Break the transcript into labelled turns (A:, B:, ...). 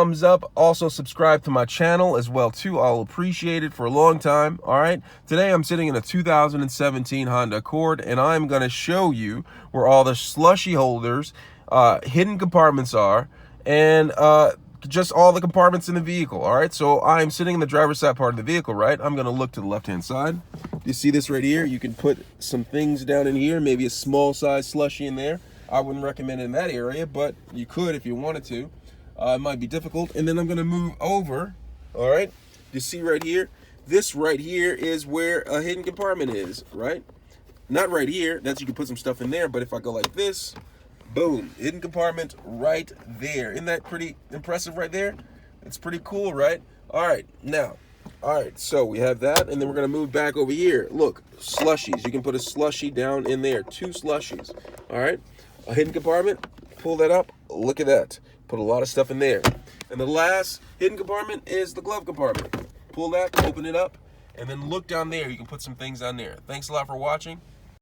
A: thumbs up. Also subscribe to my channel as well too. I'll appreciate it for a long time. All right. Today I'm sitting in a 2017 Honda Accord, and I'm going to show you where all the slushy holders, hidden compartments are, and just all the compartments in the vehicle. All right. So I'm sitting in the driver's side part of the vehicle, right? I'm going to look to the left-hand side. You see this right here? You can put some things down in here, maybe a small size slushy in there. I wouldn't recommend it in that area, but you could if you wanted to. It might be difficult. And then I'm going to move over. All right. You see right here? This right here is where a hidden compartment is, right? Not right here. That's, you can put some stuff in there. But if I go like this, boom, hidden compartment right there. Isn't that pretty impressive right there? It's pretty cool, right? All right. Now, all right, so we have that, and then we're going to move back over here. Look, slushies. You can put a slushie down in there. 2 slushies. All right. A hidden compartment. Pull that up. Look at that. Put a lot of stuff in there. And the last hidden compartment is the glove compartment. Pull that, open it up, and then look down there. You can put some things on there. Thanks a lot for watching.